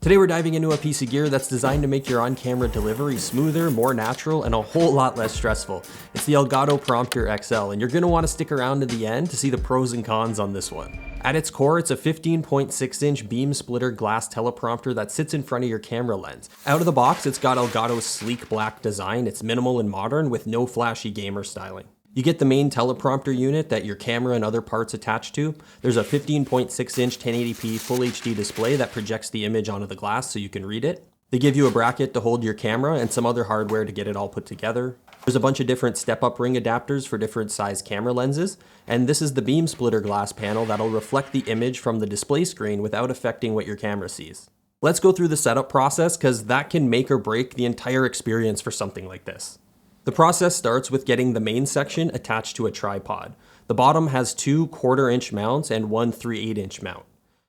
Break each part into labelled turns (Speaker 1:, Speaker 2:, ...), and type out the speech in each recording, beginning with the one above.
Speaker 1: Today we're diving into a piece of gear that's designed to make your on-camera delivery smoother, more natural, and a whole lot less stressful. It's the Elgato Prompter XL, and you're going to want to stick around to the end to see the pros and cons on this one. At its core, it's a 15.6-inch beam splitter glass teleprompter that sits in front of your camera lens. Out of the box, it's got Elgato's sleek black design. It's minimal and modern with no flashy gamer styling. You get the main teleprompter unit that your camera and other parts attach to. There's a 15.6-inch 1080p Full HD display that projects the image onto the glass so you can read it. They give you a bracket to hold your camera and some other hardware to get it all put together. There's a bunch of different step-up ring adapters for different size camera lenses, and this is the beam splitter glass panel that'll reflect the image from the display screen without affecting what your camera sees. Let's go through the setup process because that can make or break the entire experience for something like this. The process starts with getting the main section attached to a tripod. The bottom has two 1/4-inch mounts and one 3/8-inch mount.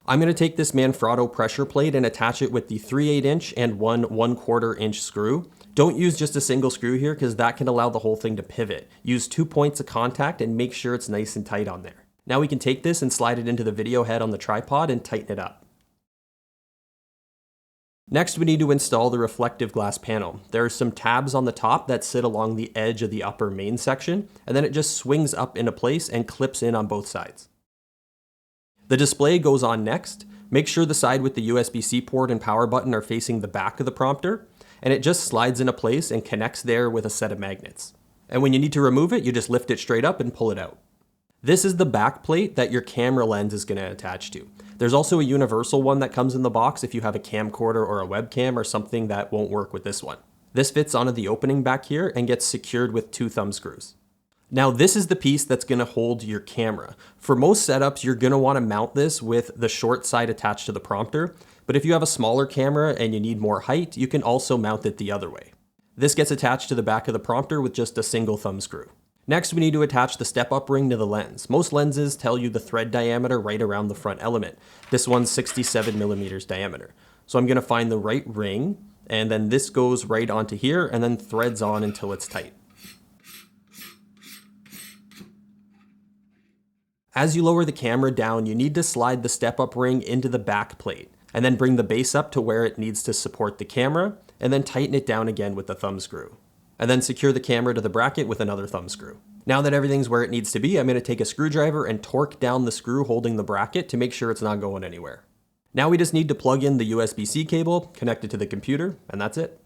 Speaker 1: I'm going to take this Manfrotto pressure plate and attach it with the 3/8-inch and one 1/4-inch screw. Don't use just a single screw here because that can allow the whole thing to pivot. Use 2 points of contact and make sure it's nice and tight on there. Now we can take this and slide it into the video head on the tripod and tighten it up. Next, we need to install the reflective glass panel. There are some tabs on the top that sit along the edge of the upper main section, and then it just swings up into place and clips in on both sides. The display goes on next. Make sure the side with the USB-C port and power button are facing the back of the prompter, and it just slides into place and connects there with a set of magnets. And when you need to remove it, you just lift it straight up and pull it out. This is the back plate that your camera lens is going to attach to. There's also a universal one that comes in the box if you have a camcorder or a webcam or something that won't work with this one. This fits onto the opening back here and gets secured with 2 thumb screws. Now this is the piece that's going to hold your camera. For most setups, you're going to want to mount this with the short side attached to the prompter, but if you have a smaller camera and you need more height, you can also mount it the other way. This gets attached to the back of the prompter with just a single thumb screw. Next, we need to attach the step-up ring to the lens. Most lenses tell you the thread diameter right around the front element. This one's 67 millimeters diameter. So I'm going to find the right ring, and then this goes right onto here and then threads on until it's tight. As you lower the camera down, you need to slide the step-up ring into the back plate, and then bring the base up to where it needs to support the camera, and then tighten it down again with the thumb screw. And then secure the camera to the bracket with another thumb screw. Now that everything's where it needs to be, I'm going to take a screwdriver and torque down the screw holding the bracket to make sure it's not going anywhere. Now we just need to plug in the USB-C cable, connect it to the computer, and that's it.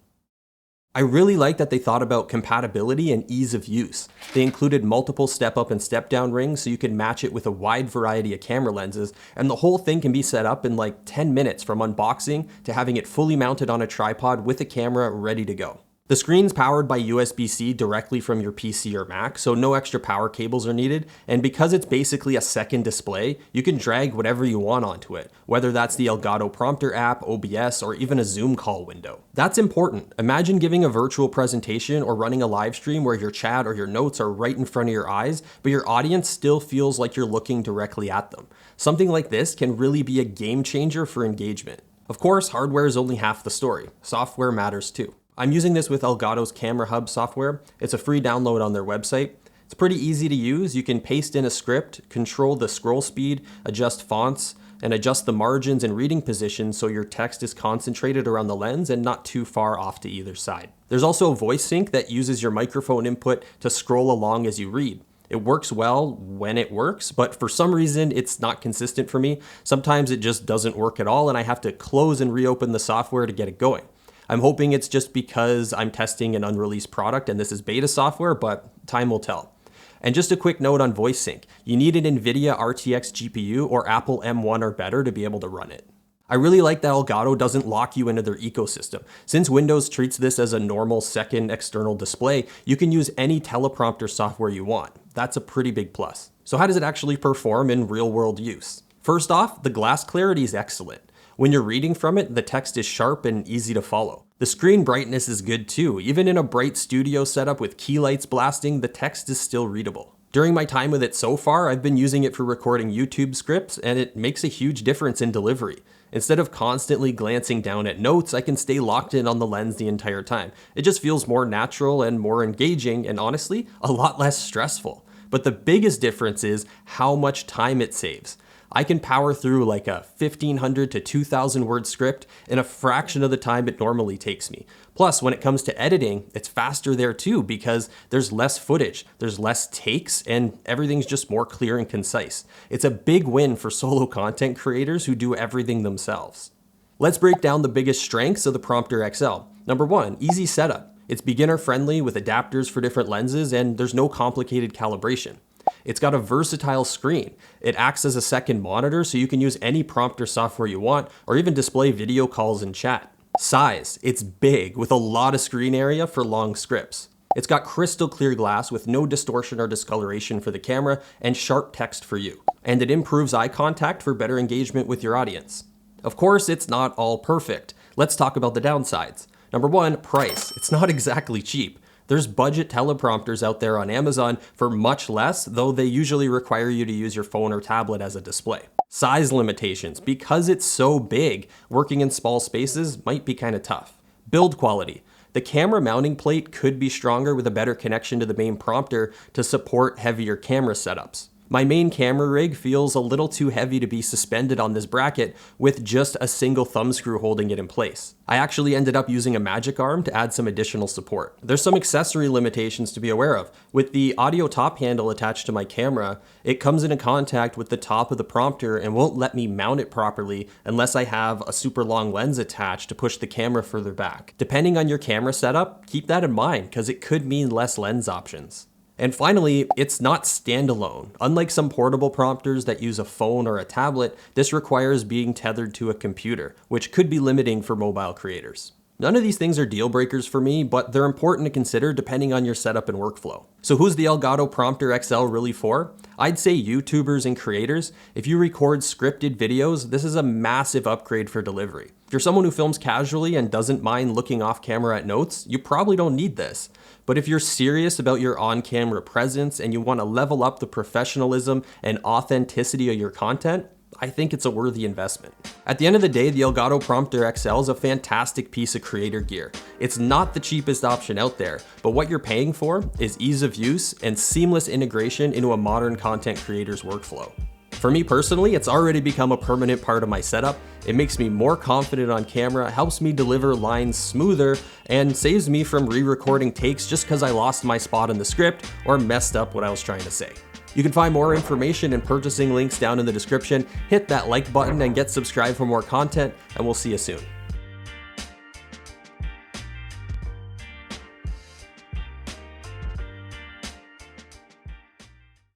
Speaker 1: I really like that they thought about compatibility and ease of use. They included multiple step-up and step-down rings so you can match it with a wide variety of camera lenses, and the whole thing can be set up in like 10 minutes from unboxing to having it fully mounted on a tripod with a camera ready to go. The screen's powered by USB-C directly from your PC or Mac, so no extra power cables are needed, and because it's basically a second display, you can drag whatever you want onto it, whether that's the Elgato Prompter app, OBS, or even a Zoom call window. That's important. Imagine giving a virtual presentation or running a live stream where your chat or your notes are right in front of your eyes, but your audience still feels like you're looking directly at them. Something like this can really be a game changer for engagement. Of course, hardware is only half the story. Software matters too. I'm using this with Elgato's Camera Hub software. It's a free download on their website. It's pretty easy to use. You can paste in a script, control the scroll speed, adjust fonts, and adjust the margins and reading position so your text is concentrated around the lens and not too far off to either side. There's also a voice sync that uses your microphone input to scroll along as you read. It works well when it works, but for some reason it's not consistent for me. Sometimes it just doesn't work at all and I have to close and reopen the software to get it going. I'm hoping it's just because I'm testing an unreleased product and this is beta software, but time will tell. And just a quick note on voice sync. You need an NVIDIA RTX GPU or Apple M1 or better to be able to run it. I really like that Elgato doesn't lock you into their ecosystem. Since Windows treats this as a normal second external display, you can use any teleprompter software you want. That's a pretty big plus. So how does it actually perform in real-world use? First off, the glass clarity is excellent. When you're reading from it, the text is sharp and easy to follow. The screen brightness is good too. Even in a bright studio setup with key lights blasting, the text is still readable. During my time with it so far, I've been using it for recording YouTube scripts, and it makes a huge difference in delivery. Instead of constantly glancing down at notes, I can stay locked in on the lens the entire time. It just feels more natural and more engaging, and honestly, a lot less stressful. But the biggest difference is how much time it saves. I can power through like a 1,500 to 2,000 word script in a fraction of the time it normally takes me. Plus, when it comes to editing, it's faster there too because there's less footage, there's less takes, and everything's just more clear and concise. It's a big win for solo content creators who do everything themselves. Let's break down the biggest strengths of the Prompter XL. Number 1, easy setup. It's beginner friendly with adapters for different lenses, and there's no complicated calibration. It's got a versatile screen. It acts as a second monitor so you can use any prompter software you want or even display video calls and chat. Size, it's big with a lot of screen area for long scripts. It's got crystal clear glass with no distortion or discoloration for the camera and sharp text for you. And it improves eye contact for better engagement with your audience. Of course, it's not all perfect. Let's talk about the downsides. Number 1, price. It's not exactly cheap. There's budget teleprompters out there on Amazon for much less, though they usually require you to use your phone or tablet as a display. Size limitations. Because it's so big, working in small spaces might be kind of tough. Build quality. The camera mounting plate could be stronger with a better connection to the main prompter to support heavier camera setups. My main camera rig feels a little too heavy to be suspended on this bracket with just a single thumb screw holding it in place. I actually ended up using a magic arm to add some additional support. There's some accessory limitations to be aware of. With the audio top handle attached to my camera, it comes into contact with the top of the prompter and won't let me mount it properly unless I have a super long lens attached to push the camera further back. Depending on your camera setup, keep that in mind because it could mean less lens options. And finally, it's not standalone. Unlike some portable prompters that use a phone or a tablet, this requires being tethered to a computer, which could be limiting for mobile creators. None of these things are deal breakers for me, but they're important to consider depending on your setup and workflow. So who's the Elgato Prompter XL really for? I'd say YouTubers and creators. If you record scripted videos, this is a massive upgrade for delivery. If you're someone who films casually and doesn't mind looking off camera at notes, you probably don't need this. But if you're serious about your on-camera presence and you want to level up the professionalism and authenticity of your content, I think it's a worthy investment. At the end of the day, the Elgato Prompter XL is a fantastic piece of creator gear. It's not the cheapest option out there, but what you're paying for is ease of use and seamless integration into a modern content creator's workflow. For me personally, it's already become a permanent part of my setup. It makes me more confident on camera, helps me deliver lines smoother, and saves me from re-recording takes just because I lost my spot in the script or messed up what I was trying to say. You can find more information and purchasing links down in the description. Hit that like button and get subscribed for more content, and we'll see you soon.